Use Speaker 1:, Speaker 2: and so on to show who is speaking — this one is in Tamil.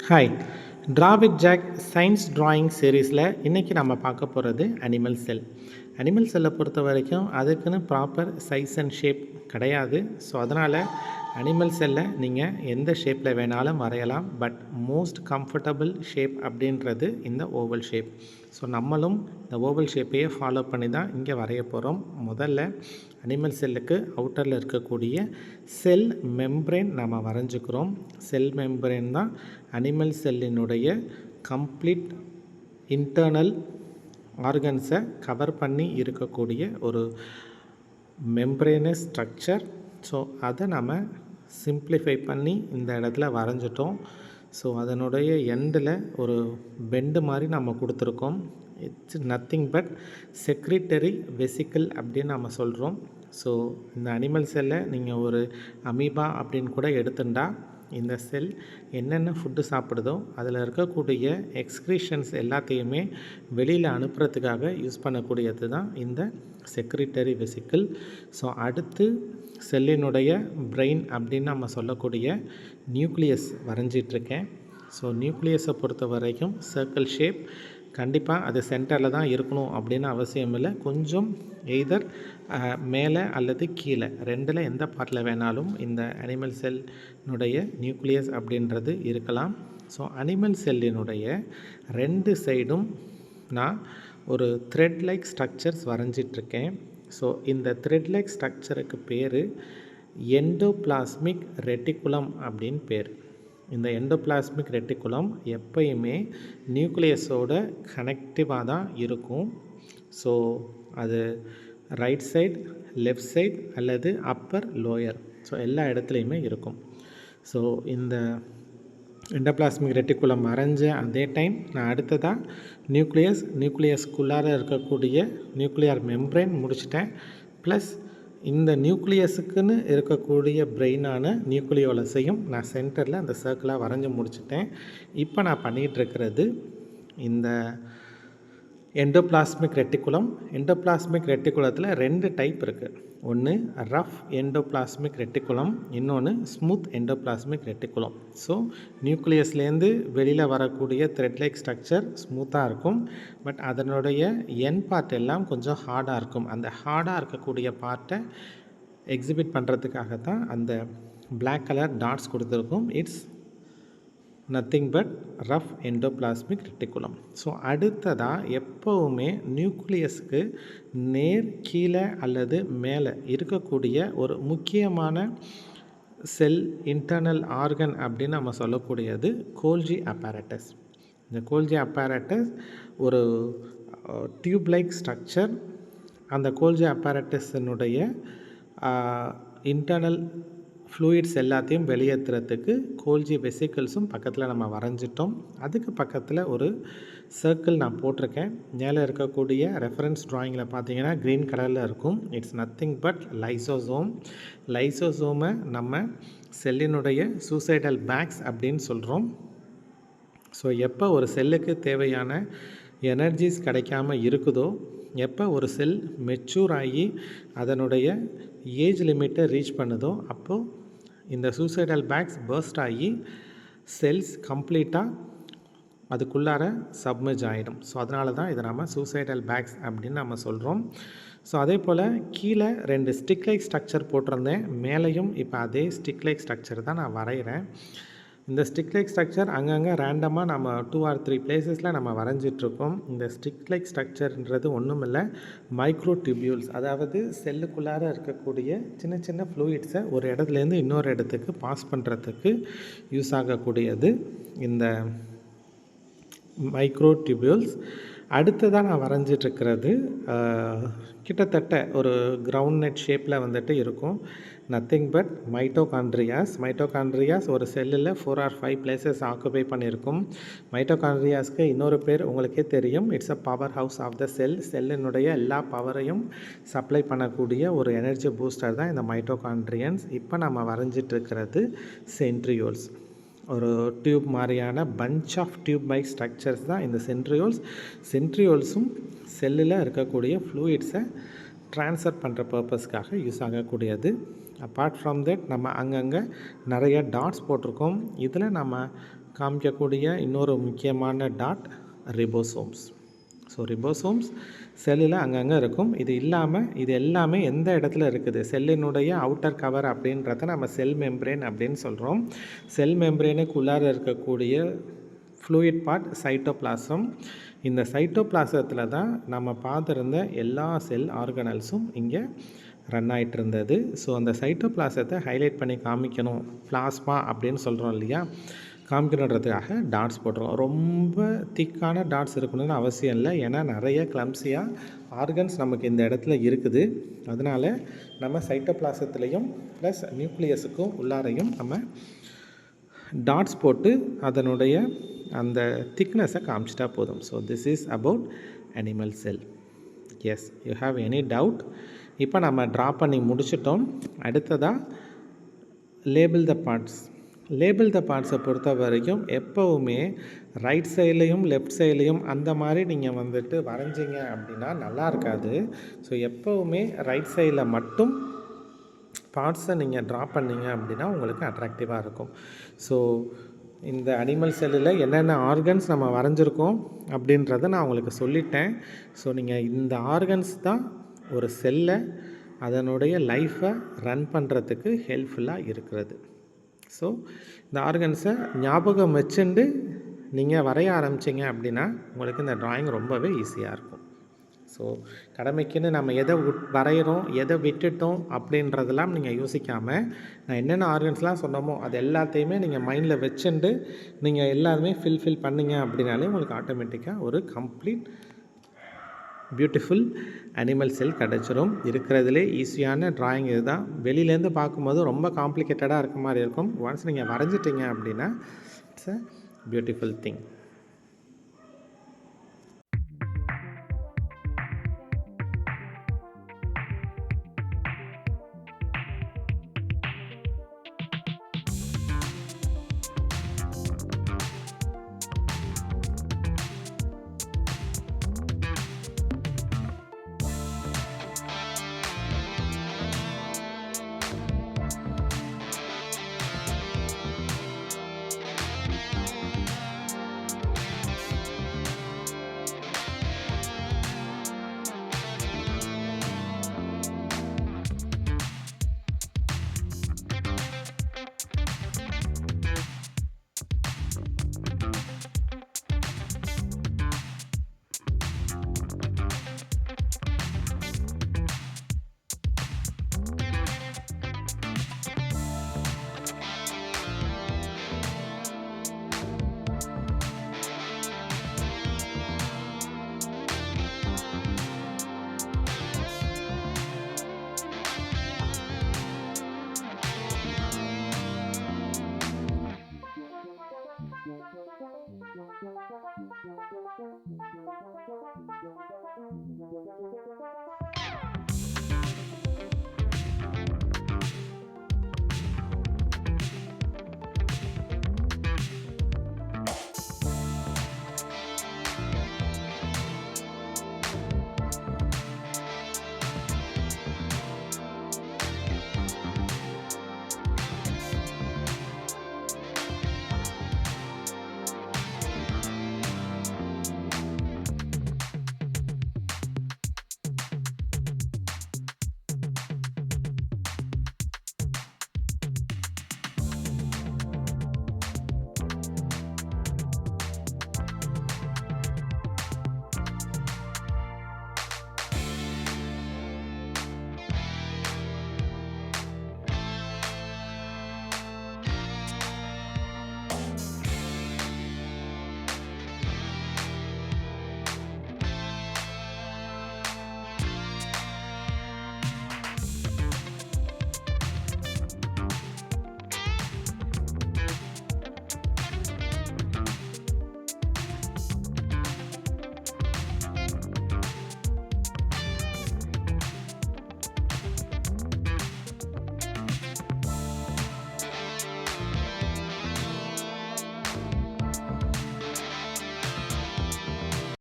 Speaker 1: Hi, draw with Jack science drawing சீரீஸில் இன்றைக்கி நம்ம பார்க்க போகிறது அனிமல் செல். அனிமல் செல்லை பொறுத்த வரைக்கும் அதுக்குன்னு ப்ராப்பர் சைஸ் அண்ட் ஷேப் கிடையாது. ஸோ அதனால் அனிமல் செல்லை நீங்கள் எந்த ஷேப்பில் வேணாலும் வரையலாம். பட் மோஸ்ட் கம்ஃபர்டபுள் ஷேப் அப்படின்றது இந்த ஓவல் ஷேப். ஸோ நம்மளும் இந்த ஓவல் ஷேப்பையே ஃபாலோ பண்ணி தான் இங்கே வரைய போகிறோம். முதல்ல அனிமல் செல்லுக்கு அவுட்டரில் இருக்கக்கூடிய செல் மெம்ப்ரேன் நம்ம வரைஞ்சிக்கிறோம். செல் மெம்ப்ரேன் தான் அனிமல் செல்லினுடைய கம்ப்ளீட் இன்டர்னல் ஆர்கன்ஸை கவர் பண்ணி இருக்கக்கூடிய ஒரு மெம்ப்ரேனஸ் ஸ்ட்ரக்சர். ஸோ அதை நம்ம சிம்ப்ளிஃபை பண்ணி இந்த இடத்துல வரைஞ்சிட்டோம். ஸோ அதனுடைய எண்டில் ஒரு பெண்டு மாதிரி நம்ம கொடுத்துருக்கோம். It's nothing but secretory vesicle அப்படின்னு நம்ம சொல்கிறோம். ஸோ இந்த அனிமல் செல்லை நீங்கள் ஒரு அமீபா அப்படின்னு கூட எடுத்துட்டா இந்த செல் என்னென்ன ஃபுட்டு சாப்பிடுதோ அதில் இருக்கக்கூடிய எக்ஸ்க்ரீஷன்ஸ் எல்லாத்தையுமே வெளியில் அனுப்புறதுக்காக யூஸ் பண்ணக்கூடியது தான் இந்த செக்ரிட்டரி வெசிக்கிள். ஸோ அடுத்து செல்லினுடைய பிரெயின் அப்படின்னு நம்ம சொல்லக்கூடிய நியூக்ளியஸ் வரைஞ்சிட்ருக்கேன். ஸோ நியூக்ளியஸை பொறுத்த வரைக்கும் சர்க்கிள் ஷேப், கண்டிப்பாக அது சென்டரில் தான் இருக்கணும் அப்படின்னு அவசியம் இல்லை. கொஞ்சம் எய்தர் மேலே அல்லது கீழே ரெண்டில் எந்த பார்ட்டில் வேணாலும் இந்த அனிமல் செல்லினுடைய நியூக்ளியஸ் அப்படின்றது இருக்கலாம். ஸோ அனிமல் செல்லினுடைய ரெண்டு சைடும் நான் ஒரு த்ரெட் லைக் ஸ்ட்ரக்சர்ஸ் வரைஞ்சிட்ருக்கேன். ஸோ இந்த த்ரெட் லைக் ஸ்ட்ரக்சருக்கு பேர் எண்டோபிளாஸ்மிக் ரெட்டிகுலம் அப்படின்னு பேர். இந்த எண்டோபிளாஸ்மிக் ரெட்டிகுலம் எப்பயுமே நியூக்ளியஸோட கனெக்டிவாக தான் இருக்கும். ஸோ அது ரைட் சைடு, லெஃப்ட் சைடு அல்லது அப்பர் லோயர், ஸோ எல்லா இடத்துலையுமே இருக்கும். ஸோ இந்த எண்டோபிளாஸ்மிக் ரெட்டிகுலம் வரைஞ்ச அதே டைம் நான் அடுத்ததாக நியூக்ளியஸ்குள்ளார இருக்கக்கூடிய நியூக்ளியர் மெம்ப்ரேன் முடிச்சிட்டேன். ப்ளஸ் இந்த நியூக்ளியஸுக்குன்னு இருக்கக்கூடிய பிரெயினான நியூக்ளியோலஸையும் நான் சென்டரில் அந்த சர்க்கிளாக வரைஞ்சி முடிச்சிட்டேன். இப்போ நான் பண்ணிகிட்ருக்கிறது இந்த எண்டோபிளாஸ்மிக் ரெட்டிகுலம். எண்டோபிளாஸ்மிக் ரெட்டிகுலத்தில் ரெண்டு டைப் இருக்குது. ஒன்று ரஃப் எண்டோபிளாஸ்மிக் ரெட்டிகுலம், இன்னொன்று ஸ்மூத் எண்டோபிளாஸ்மிக் ரெட்டிகுலம். ஸோ நியூக்ளியஸ்லேருந்து வெளியில் வரக்கூடிய த்ரெட் லைக் ஸ்ட்ரக்சர் ஸ்மூத்தாக இருக்கும். பட் அதனுடைய என் பார்ட் எல்லாம் கொஞ்சம் ஹார்டாக இருக்கும். அந்த ஹார்டாக இருக்கக்கூடிய பார்ட்டை எக்ஸிபிட் பண்ணுறதுக்காக தான் அந்த பிளாக் கலர் டாட்ஸ் கொடுத்துருக்கும். It's nothing but rough endoplasmic reticulum. So அடுத்ததாக எப்போவுமே நியூக்ளியஸுக்கு நேர் கீழே அல்லது மேலே இருக்கக்கூடிய ஒரு முக்கியமான செல் இன்டர்னல் ஆர்கன் அப்படின்னு நம்ம சொல்லக்கூடியது கோல்ஜி அப்பேரட்டஸ். இந்த கோல்ஜி அப்பேரட்டஸ் ஒரு டியூப் லைக் ஸ்ட்ரக்சர். அந்த கோல்ஜி அப்பேரட்டஸினுடைய இன்டர்னல் ஃப்ளூயிட்ஸ் எல்லாத்தையும் வெளியேற்றுறதுக்கு கோல்ஜி வெசிக்கிள்ஸும் பக்கத்தில் நம்ம வரைஞ்சிட்டோம். அதுக்கு பக்கத்தில் ஒரு சர்க்கிள் நான் போட்டிருக்கேன். மேலே இருக்கக்கூடிய ரெஃபரன்ஸ் ட்ராயிங்கில் பார்த்தீங்கன்னா க்ரீன் கலரில் இருக்கும். It's nothing but lysosome. லைசோசோமை நம்ம செல்லினுடைய சூசைடல் பேக்ஸ் அப்படின்னு சொல்கிறோம். ஸோ எப்போ ஒரு செல்லுக்கு தேவையான எனர்ஜிஸ் கிடைக்காம இருக்குதோ, எப்போ ஒரு செல் மெச்சூர் ஆகி அதனுடைய ஏஜ் லிமிட்டை ரீச் பண்ணுதோ, அப்போது இந்த சூசைடல் பேக்ஸ் பர்ஸ்ட் ஆகி செல்ஸ் கம்ப்ளீட்டாக அதுக்குள்ளார சப்மெர்ஜ் ஆகிடும். ஸோ அதனால தான் இதை நம்ம சூசைடல் பேக்ஸ் அப்படின்னு நம்ம சொல்கிறோம். ஸோ அதே போல் கீழே ரெண்டு ஸ்டிக் லைக் ஸ்ட்ரக்சர் போட்டிருந்தேன். மேலேயும் இப்போ அதே ஸ்டிக் லைக் ஸ்ட்ரக்சர் தான் நான் வரைகிறேன். இந்த ஸ்டிக் லைக் ஸ்ட்ரக்சர் அங்கங்கே ரேண்டமாக நம்ம 2 or 3 பிளேசஸில் நம்ம வரைஞ்சிட்ருக்கோம். இந்த ஸ்டிக் லைக் ஸ்ட்ரக்சர்ன்றது ஒன்றும் இல்லை, மைக்ரோ டியூபியூல்ஸ். அதாவது செல்லுக்குள்ளார இருக்கக்கூடிய சின்ன சின்ன ஃப்ளூயிட்ஸை ஒரு இடத்துலேருந்து இன்னொரு இடத்துக்கு பாஸ் பண்ணுறதுக்கு யூஸ் ஆகக்கூடியது இந்த மைக்ரோ டியூபியூல்ஸ். அடுத்ததாக நான் வரைஞ்சிட்ருக்கிறது கிட்டத்தட்ட ஒரு கிரவுண்ட் நெட் ஷேப்பில் வந்துட்டு இருக்கும். நத்திங் பட் மைட்டோகாண்ட்ரியாஸ் ஒரு செல்லில் 4 or 5 பிளேசஸ் ஆக்குபை பண்ணியிருக்கும். மைட்டோகாண்ட்ரியாஸ்க்கு இன்னொரு பேர் உங்களுக்கே தெரியும். It's a power house of the cell. செல்லினுடைய எல்லா பவரையும் சப்ளை பண்ணக்கூடிய ஒரு எனர்ஜி பூஸ்டர் தான் இந்த மைட்டோகாண்ட்ரியன்ஸ். இப்போ நம்ம வரைஞ்சிட்ருக்கிறது சென்ட்ரியோல்ஸ். ஒரு டியூப் மாதிரியான bunch of tube by structures தான் இந்த சென்ட்ரியோல்ஸும் செல்லில் இருக்கக்கூடிய ஃப்ளூயிட்ஸை ட்ரான்ஸ்ஃபர் பண்ணுற பர்பஸ்க்காக யூஸ் ஆகக்கூடியது. அப்பார்ட் ஃப்ரம் தட் நம்ம அங்கங்கே நிறைய டாட்ஸ் போட்டிருக்கோம். இதில் நம்ம காமிக்கக்கூடிய இன்னொரு முக்கியமான டாட் ரிபோசோம்ஸ். ஸோ ரிபோசோம்ஸ் செல்லில் அங்கங்கே இருக்கும். இது இல்லாமல் இது எல்லாமே எந்த இடத்துல இருக்குது, செல்லினுடைய அவுட்டர் கவர் அப்படின்றத நம்ம செல் மெம்ப்ரேன் அப்படின்னு சொல்கிறோம். செல் மெம்ப்ரேனுக்கு உள்ளார இருக்கக்கூடிய ஃப்ளூயிட் பார்ட் சைட்டோபிளாசம். இந்த சைட்டோபிளாசத்தில் தான் நம்ம பார்த்துருந்த எல்லா செல் ஆர்கனல்ஸும் இங்கே ரன் ஆகிட்டு இருந்தது. ஸோ அந்த சைட்டோபிளாசத்தை ஹைலைட் பண்ணி காமிக்கணும், பிளாஸ்மா அப்படின்னு சொல்கிறோம் இல்லையா, காமிக்கணுன்றதுக்காக டாட்ஸ் போட்டுருவோம். ரொம்ப திக்கான டாட்ஸ் இருக்கணும்னு அவசியம் இல்லை, ஏன்னா நிறைய கிளம்ஸியாக ஆர்கன்ஸ் நமக்கு இந்த இடத்துல இருக்குது. அதனால் நம்ம சைட்டோபிளாசத்துலேயும் ப்ளஸ் நியூக்ளியஸுக்கும் உள்ளாரையும் நம்ம டாட்ஸ் போட்டு அதனுடைய அந்த திக்னஸை காமிச்சிட்டா போதும். So this is about animal cell. Yes, you have any doubt? இப்போ நம்ம ட்ரா பண்ணி முடிச்சிட்டோம். அடுத்ததாக label the parts. Label the பார்ட்ஸை பொறுத்த வரைக்கும் எப்போவுமே ரைட் சைட்லேயும் லெஃப்ட் சைட்லேயும் அந்த மாதிரி நீங்கள் வந்துட்டு வரைஞ்சிங்க அப்படின்னா நல்லா இருக்காது. ஸோ எப்போவுமே ரைட் சைடில் மட்டும் பார்ட்ஸை நீங்கள் ட்ரா பண்ணிங்க அப்படின்னா உங்களுக்கு அட்ராக்டிவாக இருக்கும். ஸோ இந்த அனிமல் செல்லில் என்னென்ன ஆர்கன்ஸ் நம்ம வரைஞ்சிருக்கோம் அப்படின்றத நான் உங்களுக்கு சொல்லிட்டேன். ஸோ நீங்கள் இந்த ஆர்கன்ஸ் தான் ஒரு செல்லை அதனுடைய லைஃப்பை ரன் பண்ணுறதுக்கு ஹெல்ப்ஃபுல்லாக இருக்கிறது. ஸோ இந்த ஆர்கன்ஸை ஞாபகம் வச்சுண்டு நீங்கள் வரைய ஆரம்பிச்சிங்க அப்படின்னா உங்களுக்கு இந்த ட்ராயிங் ரொம்பவே ஈஸியாக இருக்கும். ஸோ கடமைக்குன்னு நம்ம எதை வரைகிறோம் எதை விட்டுட்டோம் அப்படின்றதெல்லாம் நீங்கள் யோசிக்காமல் நான் என்னென்ன ஆர்கன்ஸ்லாம் சொன்னோமோ அது எல்லாத்தையுமே நீங்கள் மைண்டில் வச்சுண்டு நீங்கள் எல்லாருமே ஃபில் பண்ணிங்க அப்படின்னாலே உங்களுக்கு ஆட்டோமேட்டிக்காக ஒரு கம்ப்ளீட் பியூட்டிஃபுல் அனிமல் செல் கிடச்சிரும். இருக்கிறதுலே ஈஸியான ட்ராயிங் இது தான். வெளியிலேருந்து பார்க்கும்போது ரொம்ப காம்ப்ளிகேட்டடாக இருக்க மாதிரி இருக்கும். ஒன்ஸ் நீங்கள் வரைஞ்சிட்டிங்க அப்படின்னா இட்ஸ் அ பியூட்டிஃபுல் திங்.